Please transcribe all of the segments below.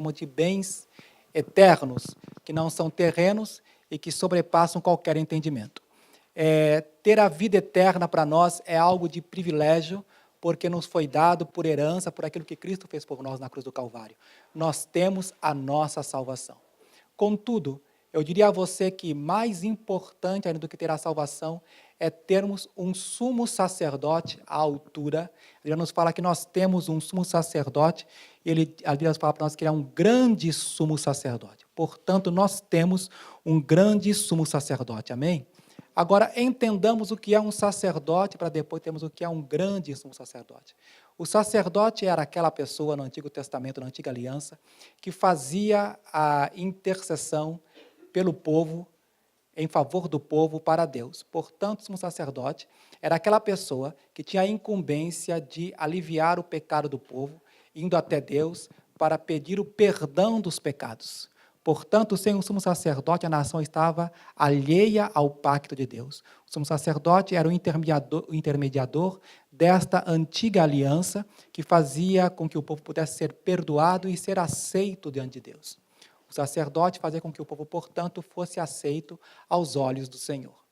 chamamos de bens eternos, que não são terrenos e que sobrepassam qualquer entendimento. Ter a vida eterna para nós é algo de privilégio, porque nos foi dado por herança, por aquilo que Cristo fez por nós na cruz do Calvário. Nós temos a nossa salvação. Contudo, eu diria a você que mais importante ainda do que ter a salvação é termos um sumo sacerdote à altura. Ele nos fala que nós temos um sumo sacerdote, e a Bíblia fala para nós que ele é um grande sumo sacerdote. Portanto, nós temos um grande sumo sacerdote, amém? Agora, entendamos o que é um sacerdote, para depois termos o que é um grande sumo sacerdote. O sacerdote era aquela pessoa no Antigo Testamento, na Antiga Aliança, que fazia a intercessão pelo povo, em favor do povo para Deus. Portanto, o sumo sacerdote era aquela pessoa que tinha a incumbência de aliviar o pecado do povo, indo até Deus para pedir o perdão dos pecados. Portanto, sem o sumo sacerdote, a nação estava alheia ao pacto de Deus. O sumo sacerdote era o intermediador desta antiga aliança que fazia com que o povo pudesse ser perdoado e ser aceito diante de Deus. O sacerdote fazia com que o povo, portanto, fosse aceito aos olhos do Senhor.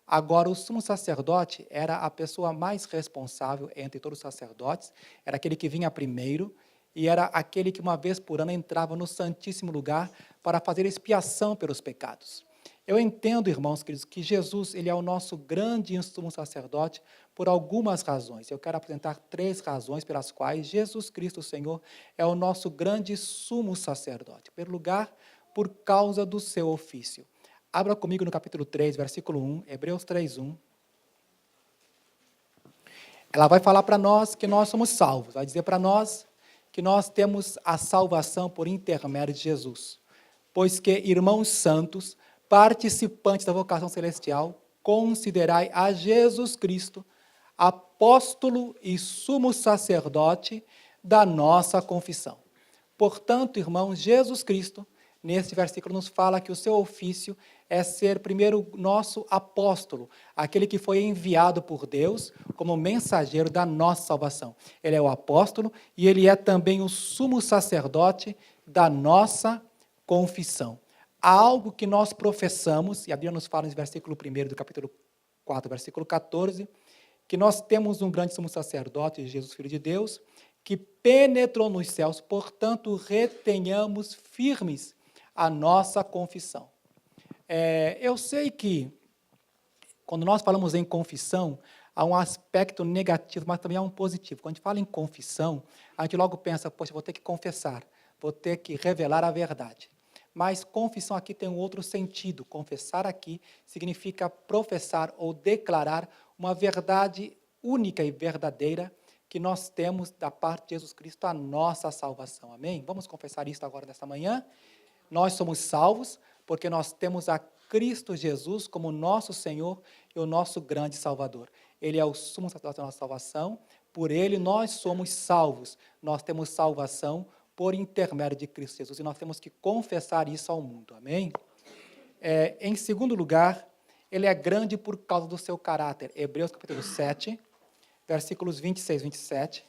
Agora, o sumo sacerdote era a pessoa mais responsável entre todos os sacerdotes, era aquele que vinha primeiro, e era aquele que uma vez por ano entrava no Santíssimo Lugar para fazer expiação pelos pecados. Eu entendo, irmãos queridos, que Jesus ele é o nosso grande sumo sacerdote por algumas razões. Eu quero apresentar 3 razões pelas quais Jesus Cristo, o Senhor, é o nosso grande sumo sacerdote. Em primeiro lugar, por causa do seu ofício. Abra comigo no capítulo 3, versículo 1, Hebreus 3:1. Ela vai falar para nós que nós somos salvos, vai dizer para nós que nós temos a salvação por intermédio de Jesus. Pois que, irmãos santos, participantes da vocação celestial, considerai a Jesus Cristo, apóstolo e sumo sacerdote da nossa confissão. Portanto, irmãos, Jesus Cristo, nesse versículo nos fala que o seu ofício é ser primeiro nosso apóstolo, aquele que foi enviado por Deus como mensageiro da nossa salvação. Ele é o apóstolo e ele é também o sumo sacerdote da nossa confissão. Há algo que nós professamos, e a Bíblia nos fala no versículo 1 do capítulo 4, versículo 14, que nós temos um grande sumo sacerdote, Jesus, Filho de Deus, que penetrou nos céus, portanto, retenhamos firmes a nossa confissão. Eu sei que, quando nós falamos em confissão, há um aspecto negativo, mas também há um positivo. Quando a gente fala em confissão, a gente logo pensa, poxa, vou ter que confessar, vou ter que revelar a verdade. Mas confissão aqui tem um outro sentido. Confessar aqui significa professar ou declarar uma verdade única e verdadeira que nós temos da parte de Jesus Cristo, a nossa salvação. Amém? Vamos confessar isso agora nesta manhã? Nós somos salvos porque nós temos a Cristo Jesus como nosso Senhor e o nosso grande Salvador. Ele é o sumo sacerdote da nossa salvação, por ele nós somos salvos. Nós temos salvação por intermédio de Cristo Jesus, e nós temos que confessar isso ao mundo, amém? Em segundo lugar, ele é grande por causa do seu caráter. Hebreus capítulo 7, versículos 26 e 27.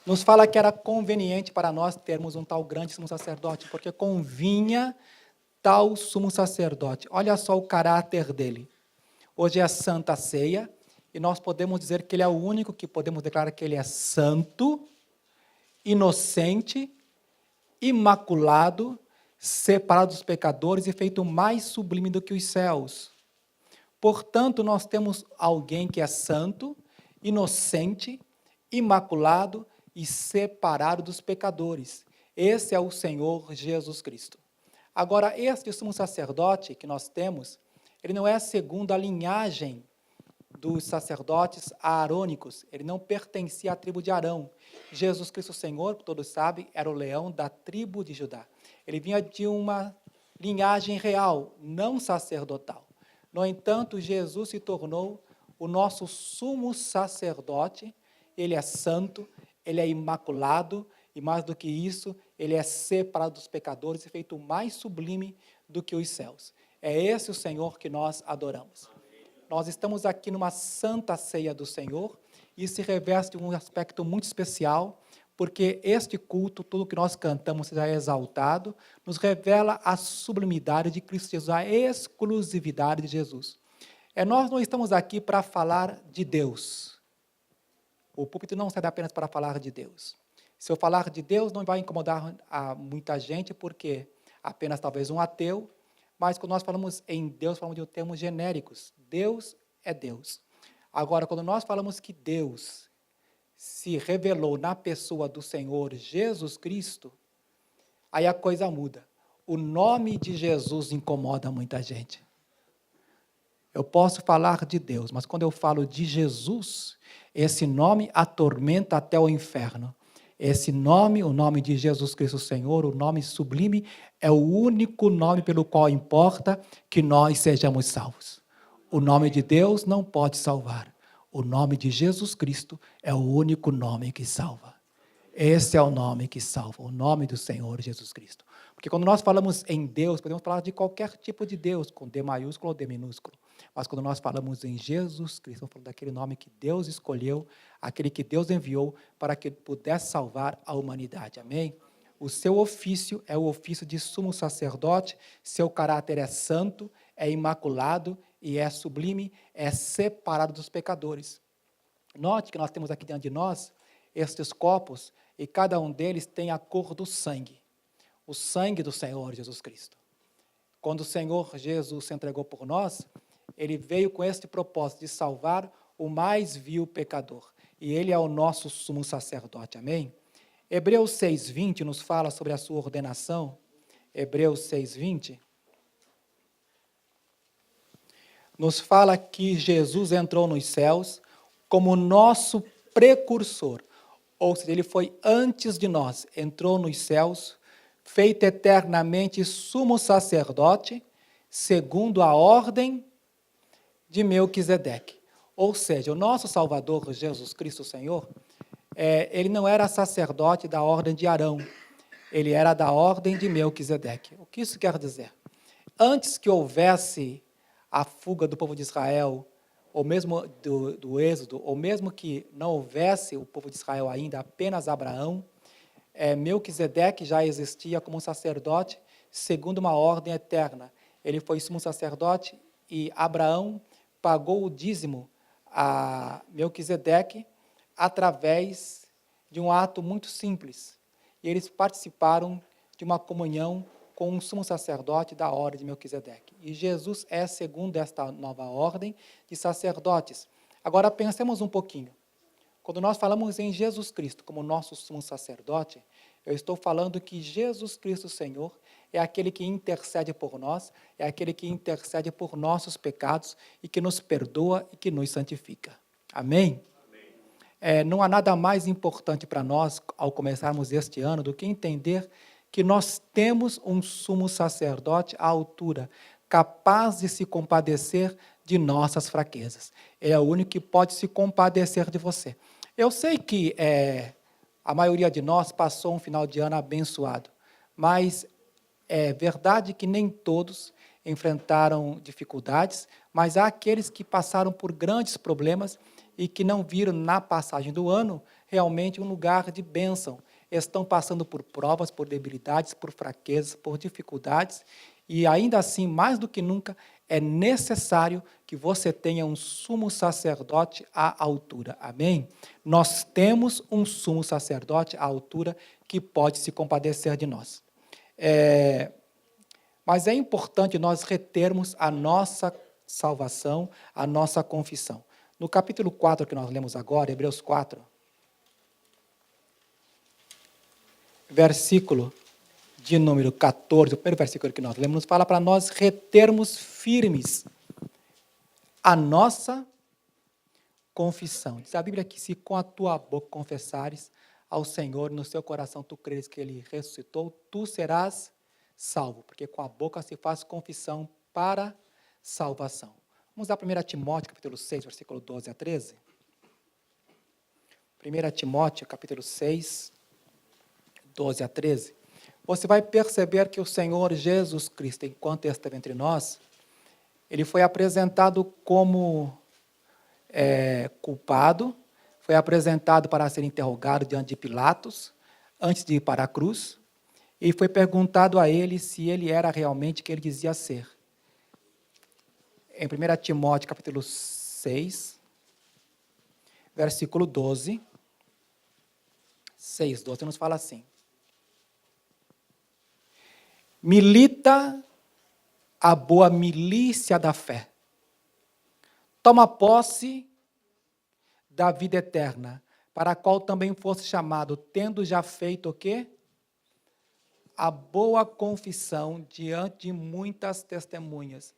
Nos fala que era conveniente para nós termos um tal grande sumo sacerdote, porque convinha tal sumo sacerdote. Olha só o caráter dele. Hoje é a Santa Ceia, e nós podemos dizer que ele é o único que podemos declarar que ele é santo, inocente, imaculado, separado dos pecadores e feito mais sublime do que os céus. Portanto, nós temos alguém que é santo, inocente, imaculado e separado dos pecadores. Esse é o Senhor Jesus Cristo. Agora, este sumo sacerdote que nós temos, ele não é segundo a linhagem dos sacerdotes aarônicos, ele não pertencia à tribo de Arão. Jesus Cristo, Senhor, todos sabem, era o leão da tribo de Judá. Ele vinha de uma linhagem real, não sacerdotal. No entanto, Jesus se tornou o nosso sumo sacerdote, ele é santo, ele é imaculado, e mais do que isso, ele é separado dos pecadores e feito mais sublime do que os céus. É esse o Senhor que nós adoramos. Nós estamos aqui numa santa ceia do Senhor, e se reveste de um aspecto muito especial, porque este culto, tudo que nós cantamos seja exaltado, nos revela a sublimidade de Cristo Jesus, a exclusividade de Jesus. Nós não estamos aqui para falar de Deus. O púlpito não serve apenas para falar de Deus. Se eu falar de Deus, não vai incomodar a muita gente, porque apenas talvez um ateu, mas quando nós falamos em Deus, falamos de termos genéricos. Deus é Deus. Agora, quando nós falamos que Deus se revelou na pessoa do Senhor Jesus Cristo, aí a coisa muda. O nome de Jesus incomoda muita gente. Eu posso falar de Deus, mas quando eu falo de Jesus, esse nome atormenta até o inferno. Esse nome, o nome de Jesus Cristo Senhor, o nome sublime, é o único nome pelo qual importa que nós sejamos salvos. O nome de Deus não pode salvar. O nome de Jesus Cristo é o único nome que salva. Esse é o nome que salva, o nome do Senhor Jesus Cristo. Porque quando nós falamos em Deus, podemos falar de qualquer tipo de Deus, com D maiúsculo ou D minúsculo. Mas quando nós falamos em Jesus Cristo, estamos falando daquele nome que Deus escolheu, aquele que Deus enviou para que pudesse salvar a humanidade. Amém? O seu ofício é o ofício de sumo sacerdote, seu caráter é santo, é imaculado e é sublime, é separado dos pecadores. Note que nós temos aqui diante de nós estes copos e cada um deles tem a cor do sangue. O sangue do Senhor Jesus Cristo. Quando o Senhor Jesus se entregou por nós, ele veio com este propósito de salvar o mais vil pecador. E ele é o nosso sumo sacerdote. Amém? Hebreus 6:20 nos fala sobre a sua ordenação. Hebreus 6:20 nos fala que Jesus entrou nos céus como nosso precursor. Ou seja, ele foi antes de nós, entrou nos céus, feito eternamente sumo sacerdote, segundo a ordem de Melquisedeque. Ou seja, o nosso Salvador, Jesus Cristo Senhor, ele não era sacerdote da ordem de Arão, ele era da ordem de Melquisedeque. O que isso quer dizer? Antes que houvesse a fuga do povo de Israel, ou mesmo do Êxodo, ou mesmo que não houvesse o povo de Israel ainda, apenas Abraão, Melquisedeque já existia como um sacerdote segundo uma ordem eterna. Ele foi sumo sacerdote e Abraão pagou o dízimo a Melquisedeque através de um ato muito simples. E eles participaram de uma comunhão com um sumo sacerdote da ordem de Melquisedeque. E Jesus é segundo esta nova ordem de sacerdotes. Agora pensemos um pouquinho. Quando nós falamos em Jesus Cristo como nosso sumo sacerdote, eu estou falando que Jesus Cristo Senhor é aquele que intercede por nós, é aquele que intercede por nossos pecados e que nos perdoa e que nos santifica. Amém? Não há nada mais importante para nós, ao começarmos este ano, do que entender que nós temos um sumo sacerdote à altura, capaz de se compadecer de nossas fraquezas. É o único que pode se compadecer de você. Eu sei que a maioria de nós passou um final de ano abençoado, mas é verdade que nem todos enfrentaram dificuldades, mas há aqueles que passaram por grandes problemas e que não viram na passagem do ano realmente um lugar de bênção. Estão passando por provas, por debilidades, por fraquezas, por dificuldades, e ainda assim, mais do que nunca, é necessário que você tenha um sumo sacerdote à altura. Amém? Nós temos um sumo sacerdote à altura que pode se compadecer de nós. Mas é importante nós retermos a nossa salvação, a nossa confissão. No capítulo 4 que nós lemos agora, Hebreus 4, versículo de número 14, o primeiro versículo que nós lemos, nos fala para nós retermos firmes a nossa confissão. Diz a Bíblia que se com a tua boca confessares ao Senhor, no seu coração tu creres que Ele ressuscitou, tu serás salvo, porque com a boca se faz confissão para salvação. Vamos dar 1 Timóteo, capítulo 6, versículo 12 a 13. 1 Timóteo, capítulo 6, 12 a 13. Você vai perceber que o Senhor Jesus Cristo, enquanto esteve entre nós, Ele foi apresentado como culpado, foi apresentado para ser interrogado diante de Pilatos, antes de ir para a cruz, e foi perguntado a ele se ele era realmente o que ele dizia ser. Em 1 Timóteo, capítulo 6, versículo 12, 6:12, nos fala assim: milita a boa milícia da fé, toma posse da vida eterna, para a qual também fosse chamado, tendo já feito o quê? A boa confissão diante de muitas testemunhas.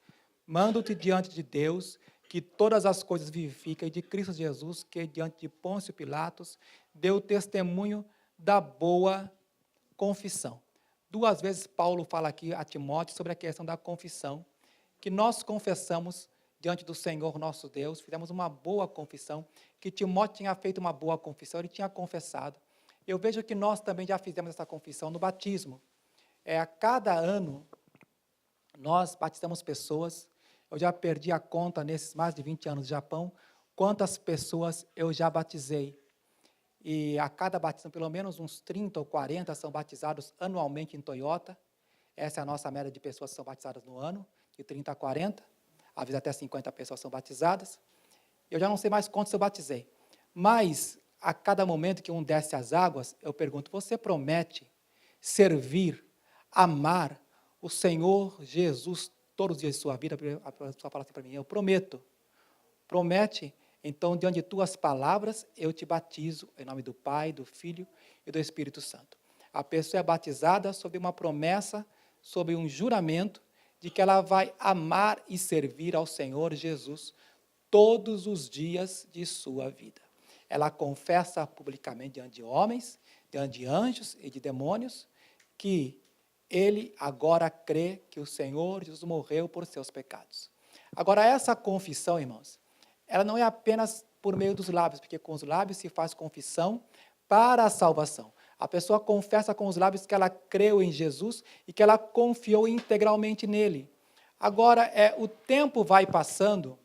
Mando-te diante de Deus, que todas as coisas vivificam, e de Cristo Jesus, que diante de Pôncio Pilatos, deu testemunho da boa confissão. 2 vezes Paulo fala aqui a Timóteo sobre a questão da confissão, que nós confessamos diante do Senhor nosso Deus, fizemos uma boa confissão, que Timóteo tinha feito uma boa confissão, ele tinha confessado. Eu vejo que nós também já fizemos essa confissão no batismo. A cada ano, nós batizamos pessoas. Eu já perdi a conta nesses mais de 20 anos de Japão, quantas pessoas eu já batizei. E a cada batismo, pelo menos uns 30 ou 40 são batizados anualmente em Toyota. Essa é a nossa média de pessoas que são batizadas no ano, de 30 a 40. Às vezes até 50 pessoas são batizadas. Eu já não sei mais quantos eu batizei. Mas, a cada momento que um desce as águas, eu pergunto, você promete servir, amar o Senhor Jesus todos os dias de sua vida? A pessoa fala assim para mim, eu prometo. Promete? Então, diante de tuas palavras, eu te batizo em nome do Pai, do Filho e do Espírito Santo. A pessoa é batizada sob uma promessa, sob um juramento, de que ela vai amar e servir ao Senhor Jesus todos os dias de sua vida. Ela confessa publicamente diante de homens, diante de anjos e de demônios, que ele agora crê que o Senhor Jesus morreu por seus pecados. Agora, essa confissão, irmãos, ela não é apenas por meio dos lábios, porque com os lábios se faz confissão para a salvação. A pessoa confessa com os lábios que ela creu em Jesus e que ela confiou integralmente nele. Agora, o tempo vai passando.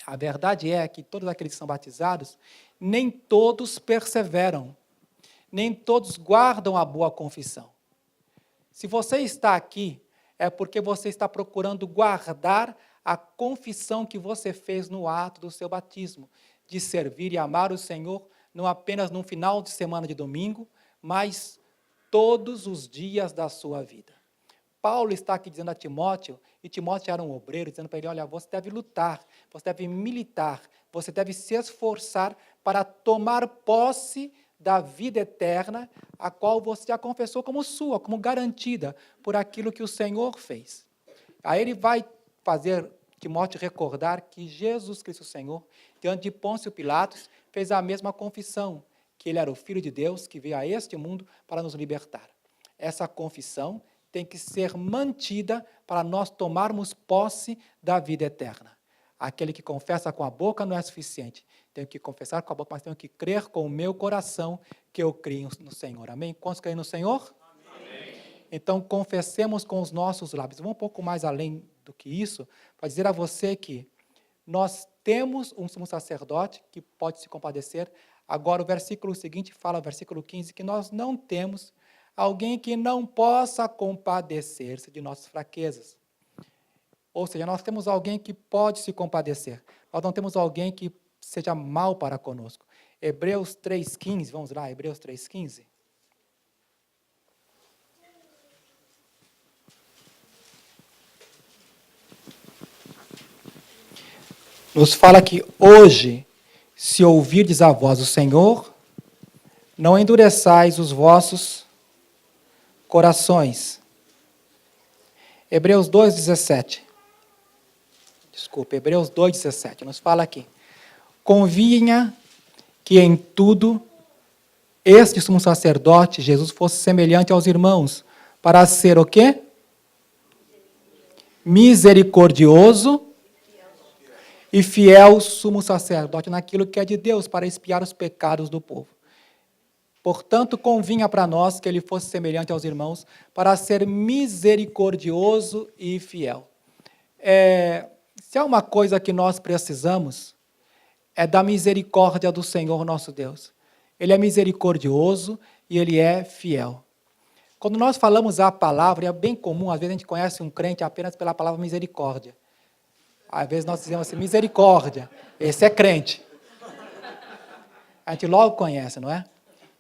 A verdade é que todos aqueles que são batizados, nem todos perseveram, nem todos guardam a boa confissão. Se você está aqui, é porque você está procurando guardar a confissão que você fez no ato do seu batismo, de servir e amar o Senhor, não apenas no final de semana de domingo, mas todos os dias da sua vida. Paulo está aqui dizendo a Timóteo, e Timóteo era um obreiro, dizendo para ele, olha, você deve lutar, você deve militar, você deve se esforçar para tomar posse da vida eterna, a qual você já confessou como sua, como garantida, por aquilo que o Senhor fez. Aí ele vai fazer Timóteo recordar que Jesus Cristo Senhor, diante de Pôncio Pilatos, fez a mesma confissão, que ele era o Filho de Deus, que veio a este mundo para nos libertar. Essa confissão tem que ser mantida para nós tomarmos posse da vida eterna. Aquele que confessa com a boca não é suficiente. Tenho que confessar com a boca, mas tenho que crer com o meu coração que eu creio no Senhor. Amém? Quantos creem no Senhor? Amém. Então, confessemos com os nossos lábios. Vou um pouco mais além do que isso, para dizer a você que nós temos um sumo sacerdote que pode se compadecer. Agora, o versículo seguinte fala, versículo 15, que nós não temos alguém que não possa compadecer-se de nossas fraquezas. Ou seja, nós temos alguém que pode se compadecer. Nós não temos alguém que seja mal para conosco. Hebreus 3,15, vamos lá, Hebreus 3,15. Nos fala que hoje, se ouvirdes a voz do Senhor, não endureçais os vossos corações. Hebreus 2,17. Desculpe, Hebreus 2,17. Nos fala aqui. Convinha que em tudo este sumo sacerdote, Jesus, fosse semelhante aos irmãos, para ser o quê? Misericordioso e fiel sumo sacerdote naquilo que é de Deus, para expiar os pecados do povo. Portanto, convinha para nós que ele fosse semelhante aos irmãos, para ser misericordioso e fiel. Se há uma coisa que nós precisamos, é da misericórdia do Senhor nosso Deus. Ele é misericordioso e Ele é fiel. Quando nós falamos a palavra, é bem comum, às vezes a gente conhece um crente apenas pela palavra misericórdia. Às vezes nós dizemos assim, misericórdia, esse é crente. A gente logo conhece, não é?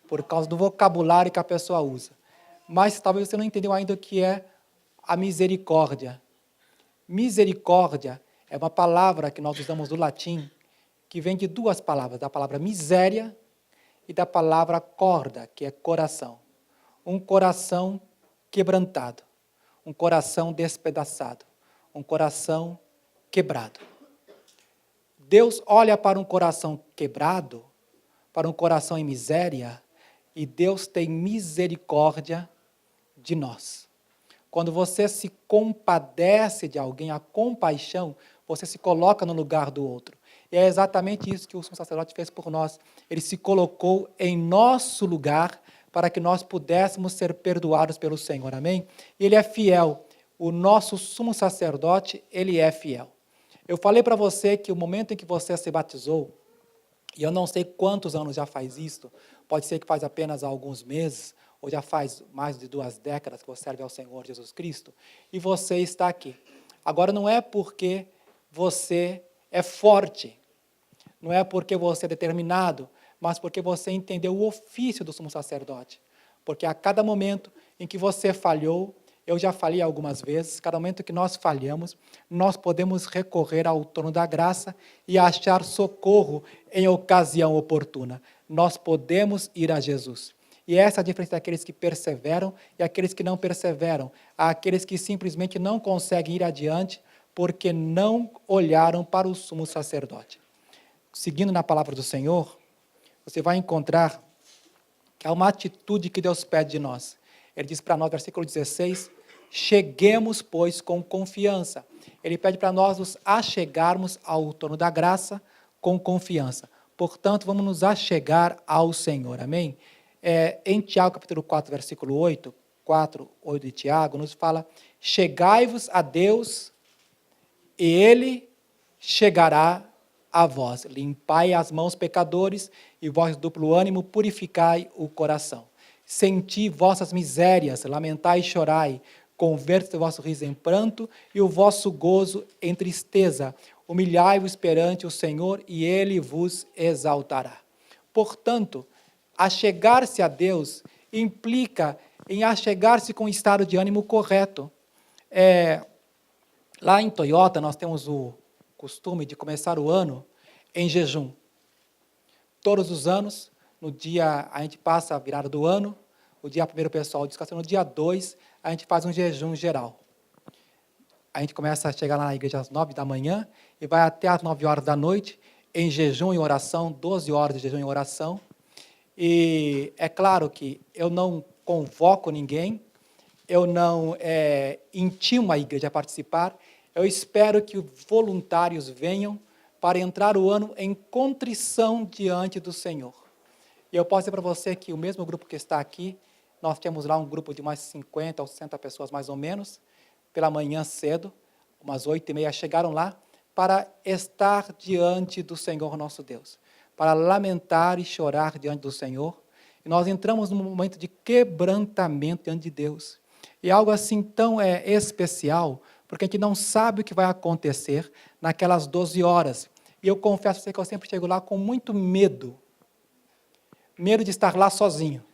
Por causa do vocabulário que a pessoa usa. Mas talvez você não entendeu ainda o que é a misericórdia. Misericórdia é uma palavra que nós usamos do latim, que vem de duas palavras, da palavra miséria e da palavra corda, que é coração. Um coração quebrantado, um coração despedaçado, um coração quebrado. Deus olha para um coração quebrado, para um coração em miséria, e Deus tem misericórdia de nós. Quando você se compadece de alguém, a compaixão, você se coloca no lugar do outro. E é exatamente isso que o sumo sacerdote fez por nós. Ele se colocou em nosso lugar para que nós pudéssemos ser perdoados pelo Senhor. Amém? Ele é fiel. O nosso sumo sacerdote, ele é fiel. Eu falei para você que o momento em que você se batizou, e eu não sei quantos anos já faz isso, pode ser que faz apenas alguns meses, ou já faz mais de 2 décadas que você serve ao Senhor Jesus Cristo, e você está aqui. Agora, não é porque você é forte, não é porque você é determinado, mas porque você entendeu o ofício do sumo sacerdote. Porque a cada momento em que você falhou, eu já falei algumas vezes, cada momento que nós falhamos, nós podemos recorrer ao trono da graça e achar socorro em ocasião oportuna. Nós podemos ir a Jesus. E essa é a diferença daqueles que perseveram e aqueles que não perseveram. Aqueles que simplesmente não conseguem ir adiante porque não olharam para o sumo sacerdote. Seguindo na palavra do Senhor, você vai encontrar que há uma atitude que Deus pede de nós. Ele diz para nós, versículo 16, cheguemos, pois, com confiança. Ele pede para nós nos achegarmos ao trono da graça com confiança. Portanto, vamos nos achegar ao Senhor, amém? Em Tiago, capítulo 4, versículo 8, 8 de Tiago, nos fala, chegai-vos a Deus e Ele chegará a vós. Limpai as mãos, pecadores, e vós, duplo ânimo, purificai o coração. Senti vossas misérias, lamentai e chorai, converte o vosso riso em pranto e o vosso gozo em tristeza. Humilhai-vos perante o Senhor e Ele vos exaltará. Portanto, achegar-se a Deus implica em achegar-se com o estado de ânimo correto. Lá em Toyota, nós temos o costume de começar o ano em jejum. Todos os anos, no dia, a gente passa a virada do ano, o dia 1º o pessoal descansa, no dia 2, a gente faz um jejum geral. A gente começa a chegar lá na igreja às 9 da manhã e vai até às 9 horas da noite, em jejum e oração, 12 horas de jejum e oração. E é claro que eu não convoco ninguém, eu não intimo a igreja a participar, eu espero que voluntários venham para entrar o ano em contrição diante do Senhor. E eu posso dizer para você que o mesmo grupo que está aqui, nós temos lá um grupo de mais 50 ou 60 pessoas mais ou menos, pela manhã cedo, umas 8h30, chegaram lá para estar diante do Senhor nosso Deus, para lamentar e chorar diante do Senhor. E nós entramos num momento de quebrantamento diante de Deus. E algo assim tão especial, porque a gente não sabe o que vai acontecer naquelas 12 horas. E eu confesso a você que eu sempre chego lá com muito medo. Medo de estar lá sozinho.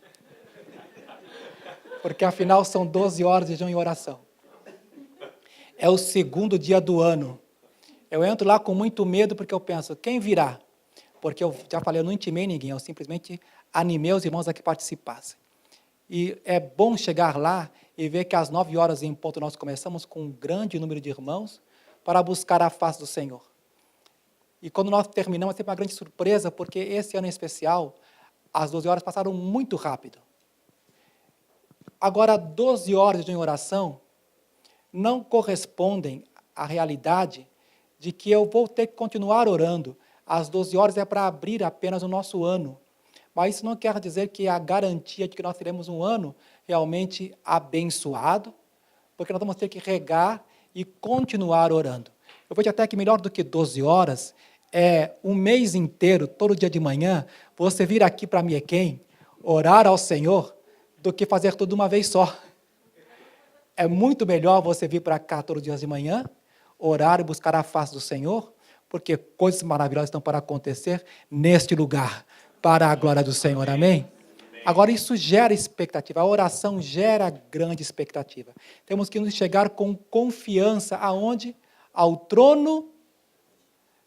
Porque afinal são 12 horas de jejum e oração. É o 2º dia do ano. Eu entro lá com muito medo porque eu penso, quem virá? Porque eu já falei, eu não intimei ninguém, eu simplesmente animei os irmãos a que participassem. E é bom chegar lá e ver que às 9 horas em ponto nós começamos com um grande número de irmãos para buscar a face do Senhor. E quando nós terminamos, é sempre uma grande surpresa, porque esse ano em especial, as 12 horas passaram muito rápido. Agora, 12 horas de oração não correspondem à realidade de que eu vou ter que continuar orando. As 12 horas é para abrir apenas o nosso ano. Mas isso não quer dizer que é a garantia de que nós teremos um ano realmente abençoado, porque nós vamos ter que regar e continuar orando. Eu vejo até que melhor do que 12 horas um mês inteiro, todo dia de manhã, você vir aqui para Miequém, orar ao Senhor, do que fazer tudo uma vez só. É muito melhor você vir para cá todos os dias de manhã, orar e buscar a face do Senhor, porque coisas maravilhosas estão para acontecer neste lugar, para a glória do Senhor, amém? Agora, isso gera expectativa, a oração gera grande expectativa. Temos que nos chegar com confiança aonde? Ao trono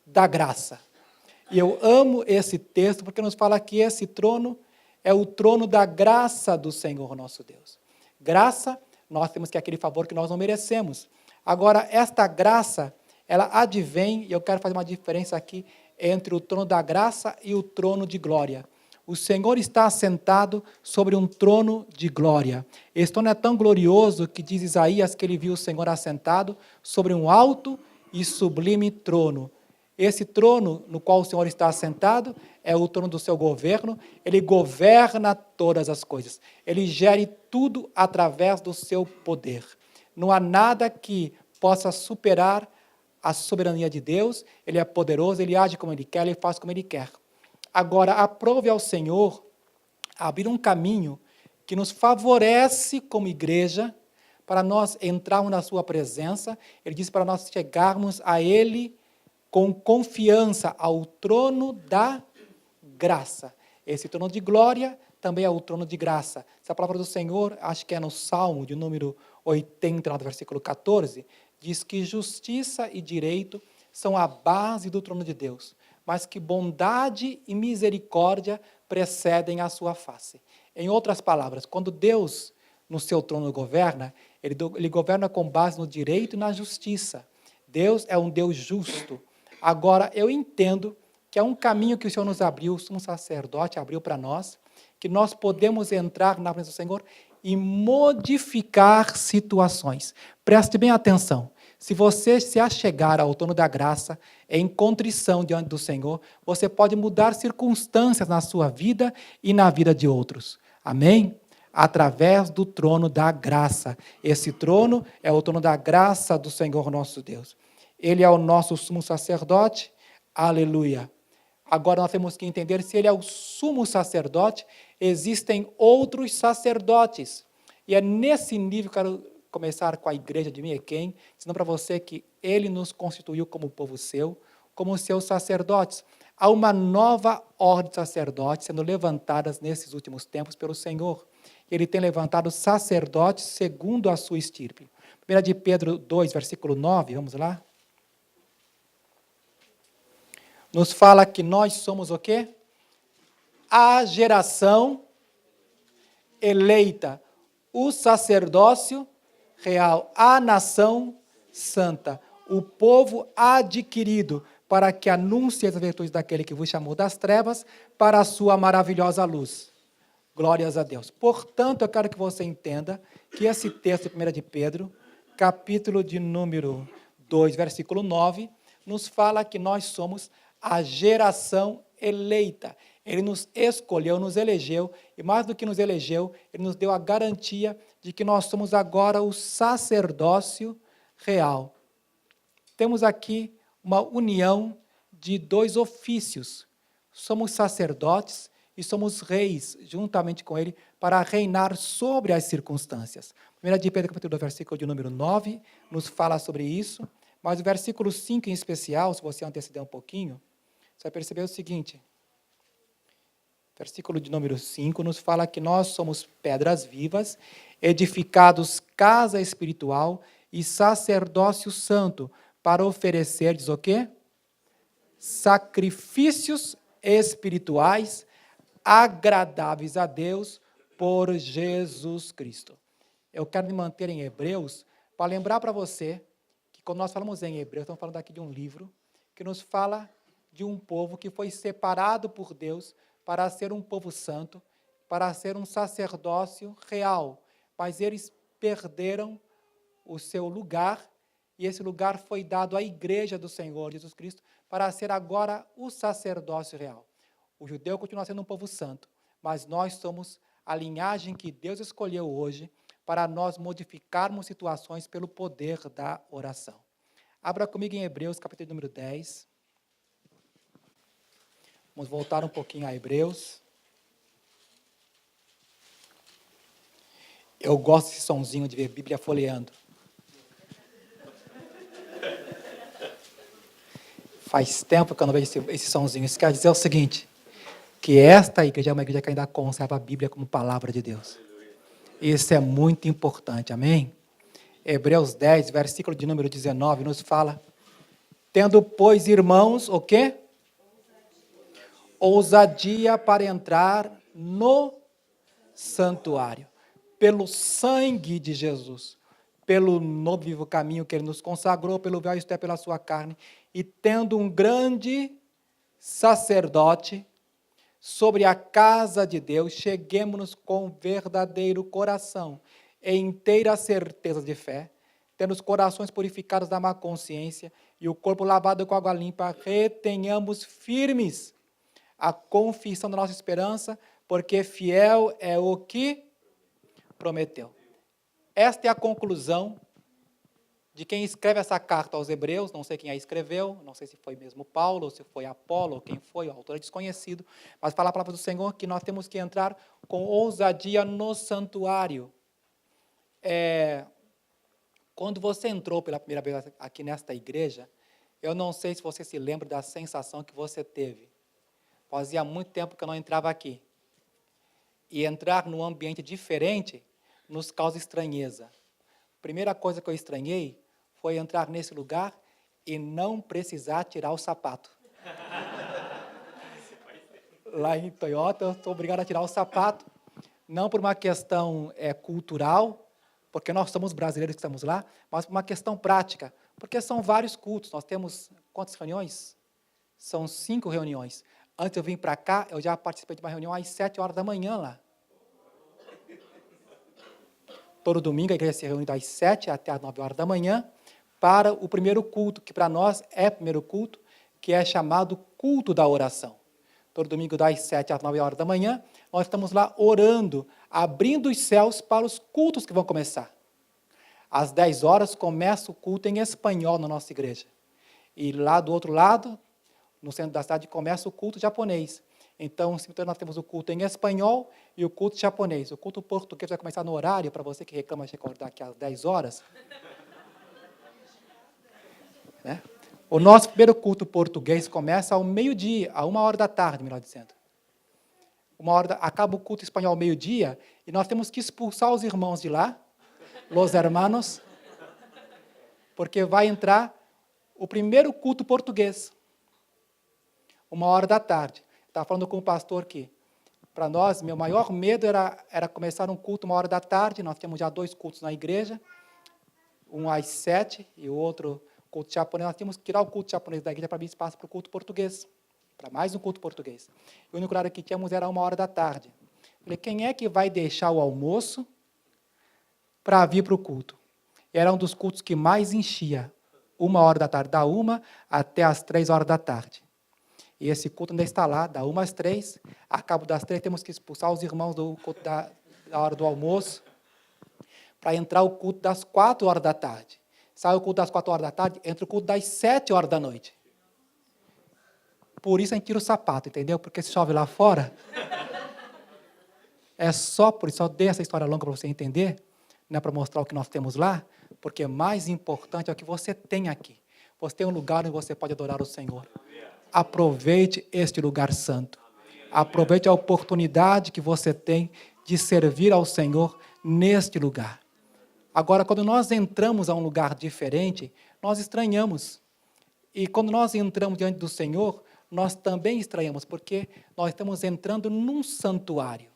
da graça. E eu amo esse texto, porque nos fala que esse trono é o trono da graça do Senhor nosso Deus. Graça, nós temos que aquele favor que nós não merecemos. Agora, esta graça, ela advém, e eu quero fazer uma diferença aqui entre o trono da graça e o trono de glória. O Senhor está assentado sobre um trono de glória. Esse trono é tão glorioso que diz Isaías que ele viu o Senhor assentado sobre um alto e sublime trono. Esse trono no qual o Senhor está assentado é o trono do seu governo. Ele governa todas as coisas. Ele gere tudo através do seu poder. Não há nada que possa superar a soberania de Deus. Ele é poderoso, ele age como ele quer, ele faz como ele quer. Agora, aprove ao Senhor abrir um caminho que nos favorece como igreja para nós entrarmos na sua presença. Ele diz para nós chegarmos a Ele com confiança ao trono da graça. Esse trono de glória também é o trono de graça. Essa palavra do Senhor, acho que é no Salmo de número 80, versículo 14, diz que justiça e direito são a base do trono de Deus, mas que bondade e misericórdia precedem a sua face. Em outras palavras, quando Deus, no seu trono, governa, ele governa com base no direito e na justiça. Deus é um Deus justo. Agora, eu entendo que é um caminho que o Senhor nos abriu, o sumo sacerdote abriu para nós, que nós podemos entrar na presença do Senhor e modificar situações. Preste bem atenção. Se você se achegar ao trono da graça, em contrição diante do Senhor, você pode mudar circunstâncias na sua vida e na vida de outros. Amém? Através do trono da graça. Esse trono é o trono da graça do Senhor nosso Deus. Ele é o nosso sumo sacerdote. Aleluia. Agora nós temos que entender, se ele é o sumo sacerdote, existem outros sacerdotes. E é nesse nível que eu quero começar com a igreja de Miequém, dizendo para você que ele nos constituiu como povo seu, como seus sacerdotes. Há uma nova ordem de sacerdotes sendo levantadas nesses últimos tempos pelo Senhor. Ele tem levantado sacerdotes segundo a sua estirpe. 1 de Pedro 2, versículo 9, vamos lá. Nos fala que nós somos o quê? A geração eleita, o sacerdócio real, a nação santa, o povo adquirido, para que anuncie as virtudes daquele que vos chamou das trevas para a sua maravilhosa luz. Glórias a Deus. Portanto, eu quero que você entenda que esse texto de 1 de Pedro, capítulo de número 2, versículo 9, nos fala que nós somos a geração eleita. Ele nos escolheu, nos elegeu, e mais do que nos elegeu, ele nos deu a garantia de que nós somos agora o sacerdócio real. Temos aqui uma união de dois ofícios. Somos sacerdotes e somos reis, juntamente com ele, para reinar sobre as circunstâncias. 1 de Pedro, capítulo 2, versículo de número 9, nos fala sobre isso, mas o versículo 5 em especial, se você anteceder um pouquinho, você vai perceber o seguinte, versículo de número 5, nos fala que nós somos pedras vivas, edificados casa espiritual e sacerdócio santo, para oferecer, diz o quê? Sacrifícios espirituais agradáveis a Deus por Jesus Cristo. Eu quero me manter em Hebreus para lembrar para você que quando nós falamos em Hebreus, estamos falando aqui de um livro que nos fala de um povo que foi separado por Deus para ser um povo santo, para ser um sacerdócio real, mas eles perderam o seu lugar, e esse lugar foi dado à igreja do Senhor Jesus Cristo, para ser agora o sacerdócio real. O judeu continua sendo um povo santo, mas nós somos a linhagem que Deus escolheu hoje para nós modificarmos situações pelo poder da oração. Abra comigo em Hebreus, capítulo número 10. Vamos voltar um pouquinho a Hebreus. Eu gosto desse sonzinho de ver Bíblia folheando. Faz tempo que eu não vejo esse sonzinho. Isso quer dizer o seguinte, que esta igreja é uma igreja que ainda conserva a Bíblia como palavra de Deus. Isso é muito importante, amém? Hebreus 10, versículo de número 19, nos fala, tendo, pois, irmãos, o quê? Ousadia para entrar no santuário, pelo sangue de Jesus, pelo novo vivo caminho que Ele nos consagrou, pelo véu, isto é, pela sua carne, e tendo um grande sacerdote sobre a casa de Deus, cheguemos-nos com verdadeiro coração, e inteira certeza de fé, tendo os corações purificados da má consciência e o corpo lavado com água limpa, retenhamos firmes a confissão da nossa esperança, porque fiel é o que prometeu. Esta é a conclusão de quem escreve essa carta aos Hebreus, não sei quem a escreveu, não sei se foi mesmo Paulo, ou se foi Apolo, ou quem foi, o autor é desconhecido, mas fala a palavra do Senhor que nós temos que entrar com ousadia no santuário. Quando você entrou pela primeira vez aqui nesta igreja, eu não sei se você se lembra da sensação que você teve. Fazia muito tempo que eu não entrava aqui. E entrar num ambiente diferente nos causa estranheza. Primeira coisa que eu estranhei foi entrar nesse lugar e não precisar tirar o sapato. Lá em Toyota, eu estou obrigado a tirar o sapato, não por uma questão cultural, porque nós somos brasileiros que estamos lá, mas por uma questão prática, porque são vários cultos. Nós temos quantas reuniões? São 5 reuniões. Antes de eu vir para cá, eu já participei de uma reunião às 7 horas da manhã lá. Todo domingo a igreja se reúne das 7 até as 9 horas da manhã para o primeiro culto, que para nós é o primeiro culto, que é chamado culto da oração. Todo domingo das 7 às 9 horas da manhã, nós estamos lá orando, abrindo os céus para os cultos que vão começar. Às 10 horas começa o culto em espanhol na nossa igreja. E lá do outro lado, no centro da cidade, começa o culto japonês. Então, nós temos o culto em espanhol e o culto japonês. O culto português vai começar no horário, para você que reclama de acordar aqui às 10 horas. Né? O nosso primeiro culto português começa ao meio-dia, a 1 hora da tarde, melhor dizendo. Acaba o culto espanhol ao meio-dia e nós temos que expulsar os irmãos de lá, los hermanos, porque vai entrar o primeiro culto português, 1 hora da tarde. Estava falando com o pastor que, para nós, meu maior medo era começar um culto 1 hora da tarde. Nós temos já 2 cultos na igreja, um às 7 e o outro culto japonês. Nós tínhamos que tirar o culto japonês da igreja para abrir espaço para o culto português, para mais um culto português. O único horário que tínhamos era 1 hora da tarde. Falei, quem é que vai deixar o almoço para vir para o culto? E era um dos cultos que mais enchia, 1 hora da tarde, da 1 até as 3 horas da tarde. E esse culto ainda está lá, da 1 às 3. A cabo das 3, temos que expulsar os irmãos do culto da hora do almoço, para entrar o culto das 4 horas da tarde. Sai o culto das 4 horas da tarde, entra o culto das 7 horas da noite. Por isso a gente tira o sapato, entendeu? Porque se chove lá fora. É só por isso, só dei essa história longa para você entender, não é para mostrar o que nós temos lá, porque mais importante é o que você tem aqui. Você tem um lugar onde você pode adorar o Senhor. Aproveite este lugar santo. Aproveite a oportunidade que você tem de servir ao Senhor neste lugar. Agora, quando nós entramos a um lugar diferente, nós estranhamos. E quando nós entramos diante do Senhor, nós também estranhamos, porque nós estamos entrando num santuário,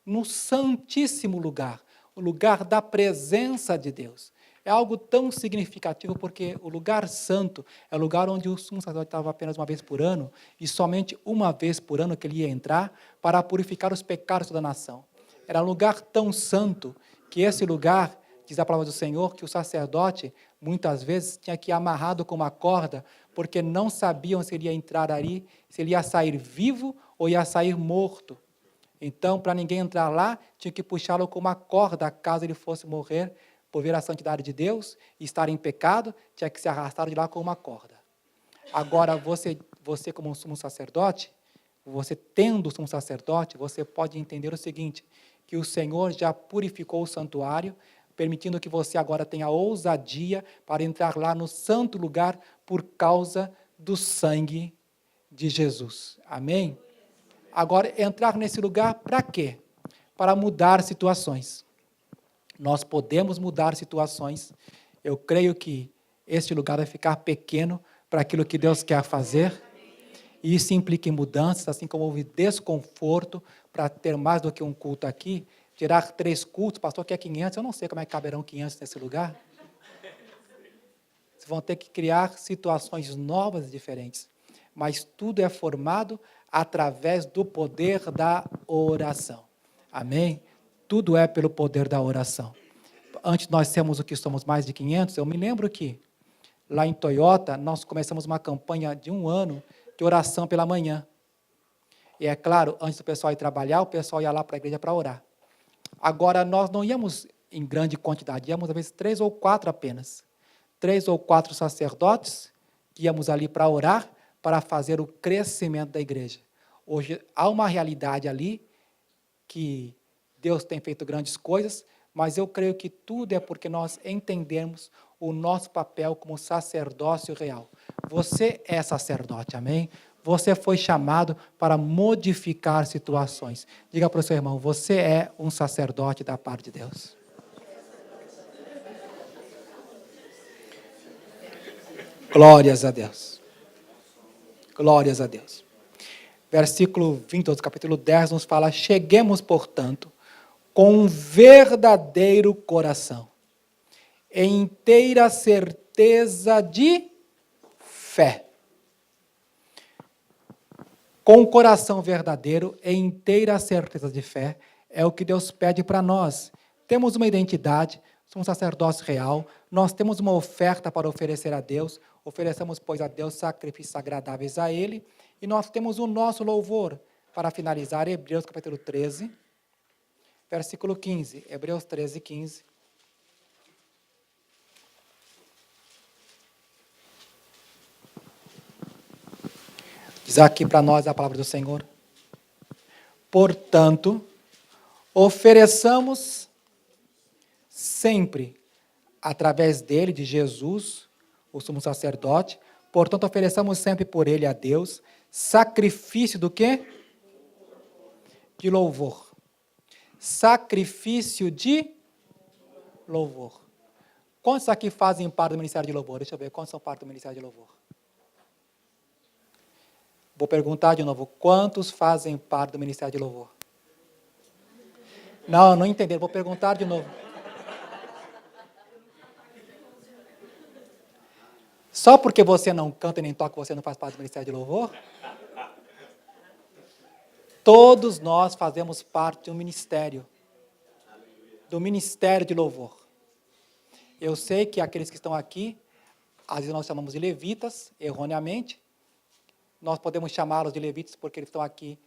num santíssimo lugar, o lugar da presença de Deus. É algo tão significativo, porque o lugar santo é o lugar onde o sumo sacerdote estava apenas uma vez por ano, e somente uma vez por ano que ele ia entrar para purificar os pecados da nação. Era um lugar tão santo que esse lugar, diz a palavra do Senhor, que o sacerdote, muitas vezes, tinha que ir amarrado com uma corda, porque não sabiam se ele ia entrar ali, se ele ia sair vivo ou ia sair morto. Então, para ninguém entrar lá, tinha que puxá-lo com uma corda, caso ele fosse morrer, por ver a santidade de Deus e estar em pecado, tinha que ser arrastado de lá com uma corda. Agora, você como um sumo sacerdote, você tendo o sumo sacerdote, você pode entender o seguinte, que o Senhor já purificou o santuário, permitindo que você agora tenha ousadia para entrar lá no santo lugar por causa do sangue de Jesus. Amém? Agora, entrar nesse lugar para quê? Para mudar situações. Nós podemos mudar situações. Eu creio que este lugar vai ficar pequeno para aquilo que Deus quer fazer. E isso implica em mudanças, assim como houve desconforto para ter mais do que um culto aqui. Tirar 3 cultos, pastor quer 500, eu não sei como é que caberão 500 nesse lugar. Vocês vão ter que criar situações novas e diferentes. Mas tudo é formado através do poder da oração. Amém? Tudo é pelo poder da oração. Antes nós sermos o que somos mais de 500, eu me lembro que lá em Toyota, nós começamos uma campanha de 1 ano de oração pela manhã. E é claro, antes do pessoal ir trabalhar, o pessoal ia lá para a igreja para orar. Agora, nós não íamos em grande quantidade, íamos às vezes 3 ou 4 apenas. 3 ou 4 sacerdotes, que íamos ali para orar, para fazer o crescimento da igreja. Hoje, há uma realidade ali, que Deus tem feito grandes coisas, mas eu creio que tudo é porque nós entendemos o nosso papel como sacerdócio real. Você é sacerdote, amém? Você foi chamado para modificar situações. Diga para o seu irmão, você é um sacerdote da parte de Deus. Glórias a Deus. Glórias a Deus. Versículo 22 do capítulo 10 nos fala, cheguemos, portanto, com um verdadeiro coração, em inteira certeza de fé. Com um coração verdadeiro, em inteira certeza de fé, é o que Deus pede para nós. Temos uma identidade, somos sacerdócio real, nós temos uma oferta para oferecer a Deus, oferecemos, pois, a Deus sacrifícios agradáveis a Ele, e nós temos o nosso louvor. Para finalizar, Hebreus capítulo 13, versículo 15. Hebreus 13, 15. Diz aqui para nós a palavra do Senhor. Portanto, ofereçamos sempre, através dele, de Jesus, o sumo sacerdote, portanto, ofereçamos sempre por ele a Deus, sacrifício do quê? De louvor. Sacrifício de louvor. Quantos aqui fazem parte do ministério de louvor? Deixa eu ver, quantos são parte do ministério de louvor? Vou perguntar de novo, quantos fazem parte do ministério de louvor? Não entenderam, vou perguntar de novo. Só porque você não canta e nem toca, você não faz parte do ministério de louvor? Todos nós fazemos parte do ministério de louvor. Eu sei que aqueles que estão aqui, às vezes nós chamamos de levitas, erroneamente. Nós podemos chamá-los de levitas porque eles estão aqui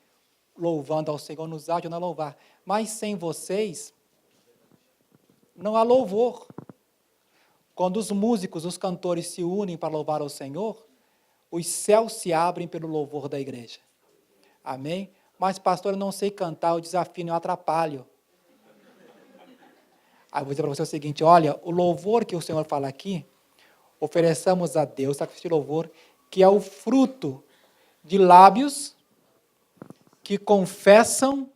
louvando ao Senhor, nos ajudam a louvar. Mas sem vocês, não há louvor. Quando os músicos, os cantores se unem para louvar ao Senhor, os céus se abrem pelo louvor da igreja. Amém? Mas, pastor, eu não sei cantar, eu desafino, eu atrapalho. Aí eu vou dizer para você o seguinte, olha, o louvor que o Senhor fala aqui, ofereçamos a Deus, sacrifício de louvor, que é o fruto de lábios que confessam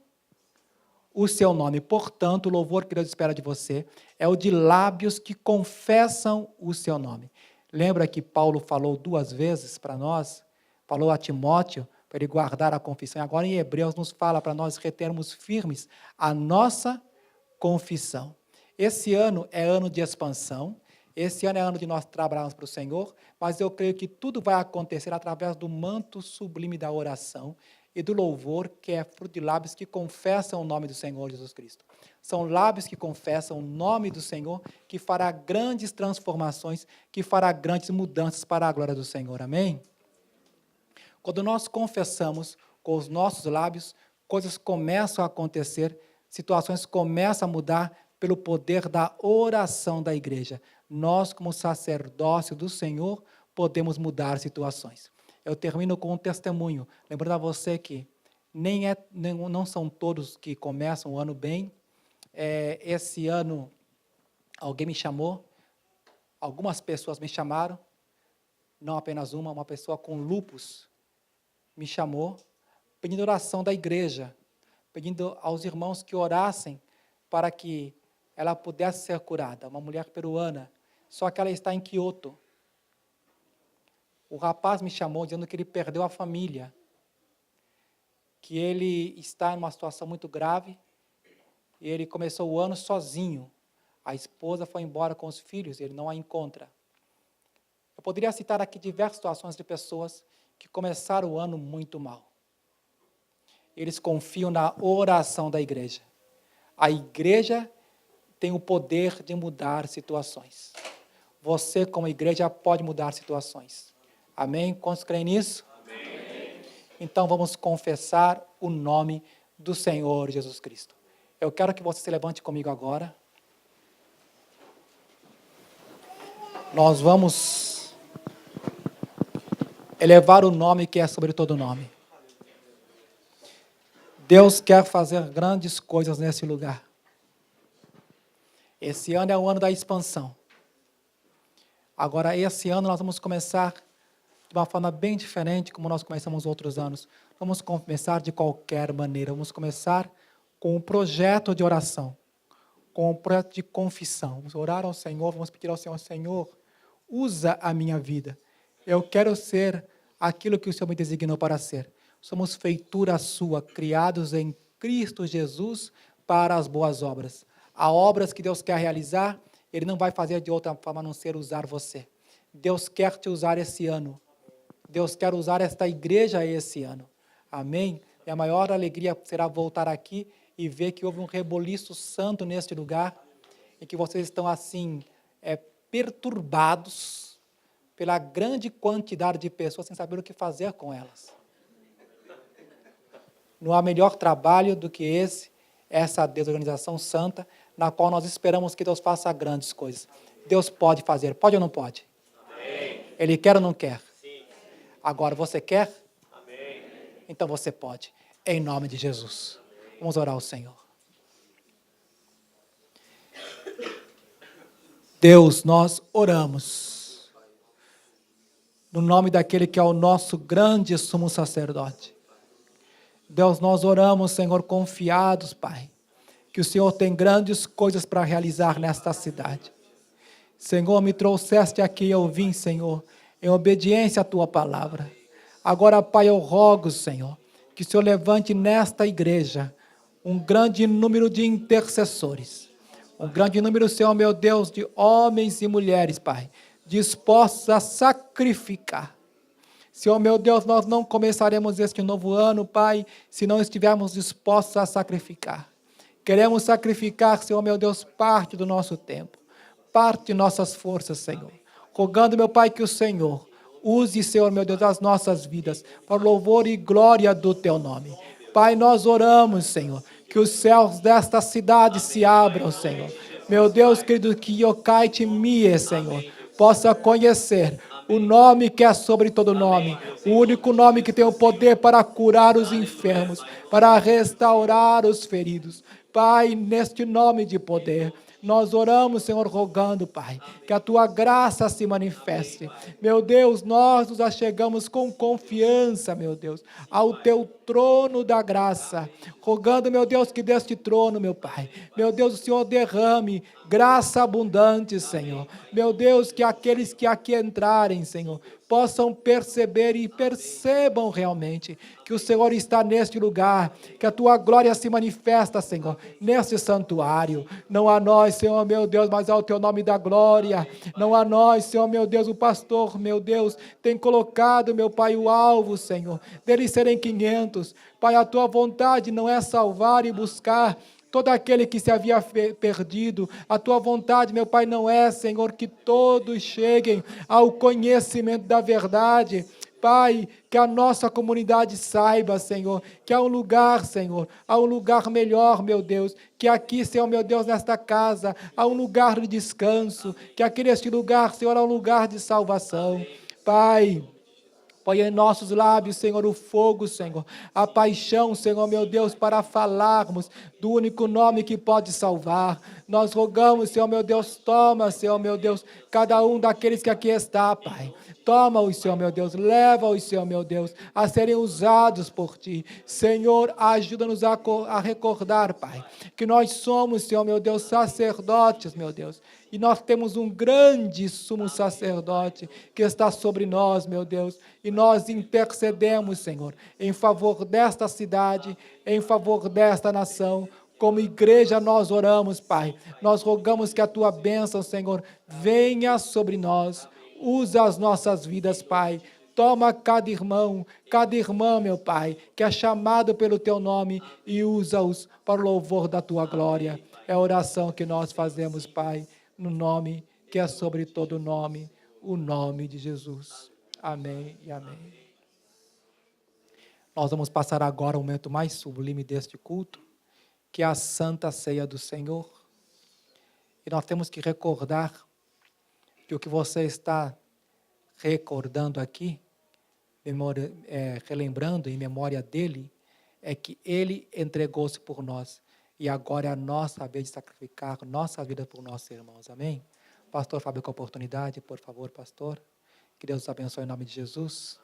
o seu nome. Portanto, o louvor que Deus espera de você é o de lábios que confessam o seu nome. Lembra que Paulo falou 2 vezes para nós? Falou a Timóteo para ele guardar a confissão. Agora em Hebreus nos fala para nós retermos firmes a nossa confissão. Esse ano é ano de expansão. Esse ano é ano de nós trabalharmos para o Senhor, mas eu creio que tudo vai acontecer através do manto sublime da oração e do louvor, que é fruto de lábios que confessam o nome do Senhor Jesus Cristo. São lábios que confessam o nome do Senhor, que fará grandes transformações, que fará grandes mudanças para a glória do Senhor. Amém? Quando nós confessamos com os nossos lábios, coisas começam a acontecer, situações começam a mudar pelo poder da oração da igreja. Nós, como sacerdócio do Senhor, podemos mudar situações. Eu termino com um testemunho, lembrando a você que não são todos que começam o ano bem. Esse ano, alguém me chamou, algumas pessoas me chamaram, não apenas uma pessoa com lúpus me chamou, pedindo oração da igreja, pedindo aos irmãos que orassem para que ela pudesse ser curada. Uma mulher peruana, só que ela está em Kyoto. O rapaz me chamou dizendo que ele perdeu a família, que ele está em uma situação muito grave, e ele começou o ano sozinho. A esposa foi embora com os filhos, ele não a encontra. Eu poderia citar aqui diversas situações de pessoas que começaram o ano muito mal. Eles confiam na oração da igreja. A igreja tem o poder de mudar situações. Você, como igreja, pode mudar situações. Amém? Quantos creem nisso? Amém. Então, vamos confessar o nome do Senhor Jesus Cristo. Eu quero que você se levante comigo agora. Nós vamos elevar o nome que é sobre todo nome. Deus quer fazer grandes coisas nesse lugar. Esse ano é o ano da expansão. Agora, esse ano nós vamos começar de uma forma bem diferente, como nós começamos outros anos. Vamos começar de qualquer maneira. Vamos começar com um projeto de oração, com um projeto de confissão. Vamos orar ao Senhor, vamos pedir ao Senhor, Senhor, usa a minha vida. Eu quero ser aquilo que o Senhor me designou para ser. Somos feitura sua, criados em Cristo Jesus para as boas obras. Há obras que Deus quer realizar, Ele não vai fazer de outra forma a não ser usar você. Deus quer te usar esse ano. Deus quer usar esta igreja esse ano. Amém? E a maior alegria será voltar aqui e ver que houve um reboliço santo neste lugar e que vocês estão assim, perturbados pela grande quantidade de pessoas sem saber o que fazer com elas. Não há melhor trabalho do que essa desorganização santa, na qual nós esperamos que Deus faça grandes coisas. Deus pode fazer, pode ou não pode? Amém. Ele quer ou não quer? Sim. Agora, você quer? Amém. Então você pode, em nome de Jesus. Vamos orar ao Senhor. Deus, nós oramos no nome daquele que é o nosso grande sumo sacerdote. Deus, nós oramos, Senhor, confiados, Pai, que o Senhor tem grandes coisas para realizar nesta cidade. Senhor, me trouxeste aqui, eu vim, Senhor, em obediência à Tua palavra. Agora, Pai, eu rogo, Senhor, que o Senhor levante nesta igreja um grande número de intercessores. Um grande número, Senhor, meu Deus, de homens e mulheres, Pai, dispostos a sacrificar. Senhor, meu Deus, nós não começaremos este novo ano, Pai, se não estivermos dispostos a sacrificar. Queremos sacrificar, Senhor, meu Deus, parte do nosso tempo, parte de nossas forças, Senhor. Rogando, meu Pai, que o Senhor use, Senhor, meu Deus, as nossas vidas para louvor e glória do Teu nome. Pai, nós oramos, Senhor, que os céus desta cidade se abram, Senhor. Meu Deus, querido, que Yokai Mie, Senhor, possa conhecer o nome que é sobre todo nome, o único nome que tem o poder para curar os enfermos, para restaurar os feridos. Pai, neste nome de poder, nós oramos, Senhor, rogando, Pai, que a Tua graça se manifeste. Meu Deus, nós nos achegamos com confiança, meu Deus, ao Teu trono da graça, rogando, meu Deus, que deste trono, meu Pai, meu Deus, o Senhor derrame graça abundante, Senhor. Meu Deus, que aqueles que aqui entrarem, Senhor, possam perceber e percebam realmente que o Senhor está neste lugar, que a Tua glória se manifesta, Senhor, neste santuário. Não a nós, Senhor, meu Deus, mas ao Teu nome da glória. Não a nós, Senhor, meu Deus, o pastor, meu Deus, tem colocado, meu Pai, o alvo, Senhor, deles serem 500. Pai, a Tua vontade não é salvar e buscar todo aquele que se havia perdido. A Tua vontade, meu Pai, não é, Senhor, que todos cheguem ao conhecimento da verdade. Pai, que a nossa comunidade saiba, Senhor, que há um lugar, Senhor, há um lugar melhor, meu Deus, que aqui, Senhor, meu Deus, nesta casa, há um lugar de descanso, que aqui neste lugar, Senhor, há um lugar de salvação. Pai, Põe em nossos lábios, Senhor, o fogo, Senhor, a paixão, Senhor, meu Deus, para falarmos do único nome que pode salvar. Nós rogamos, Senhor, meu Deus, toma, Senhor, meu Deus, cada um daqueles que aqui está, Pai. Toma-os, Senhor, meu Deus, leva-os, Senhor, meu Deus, a serem usados por Ti. Senhor, ajuda-nos a recordar, Pai, que nós somos, Senhor, meu Deus, sacerdotes, meu Deus, e nós temos um grande sumo sacerdote que está sobre nós, meu Deus, e nós intercedemos, Senhor, em favor desta cidade, em favor desta nação. Como igreja nós oramos, Pai. Nós rogamos que a Tua bênção, Senhor, venha sobre nós. Usa as nossas vidas, Pai. Toma cada irmão, cada irmã, meu Pai, que é chamado pelo Teu nome e usa-os para o louvor da Tua glória. É a oração que nós fazemos, Pai, no nome que é sobre todo nome, o nome de Jesus. Amém e amém. Nós vamos passar agora ao momento mais sublime deste culto, que é a Santa Ceia do Senhor. E nós temos que recordar que o que você está recordando aqui, relembrando em memória dele, é que ele entregou-se por nós. E agora é a nossa vez de sacrificar nossa vida por nossos irmãos. Amém? Pastor Fábio, com a oportunidade, por favor, pastor. Que Deus os abençoe em nome de Jesus.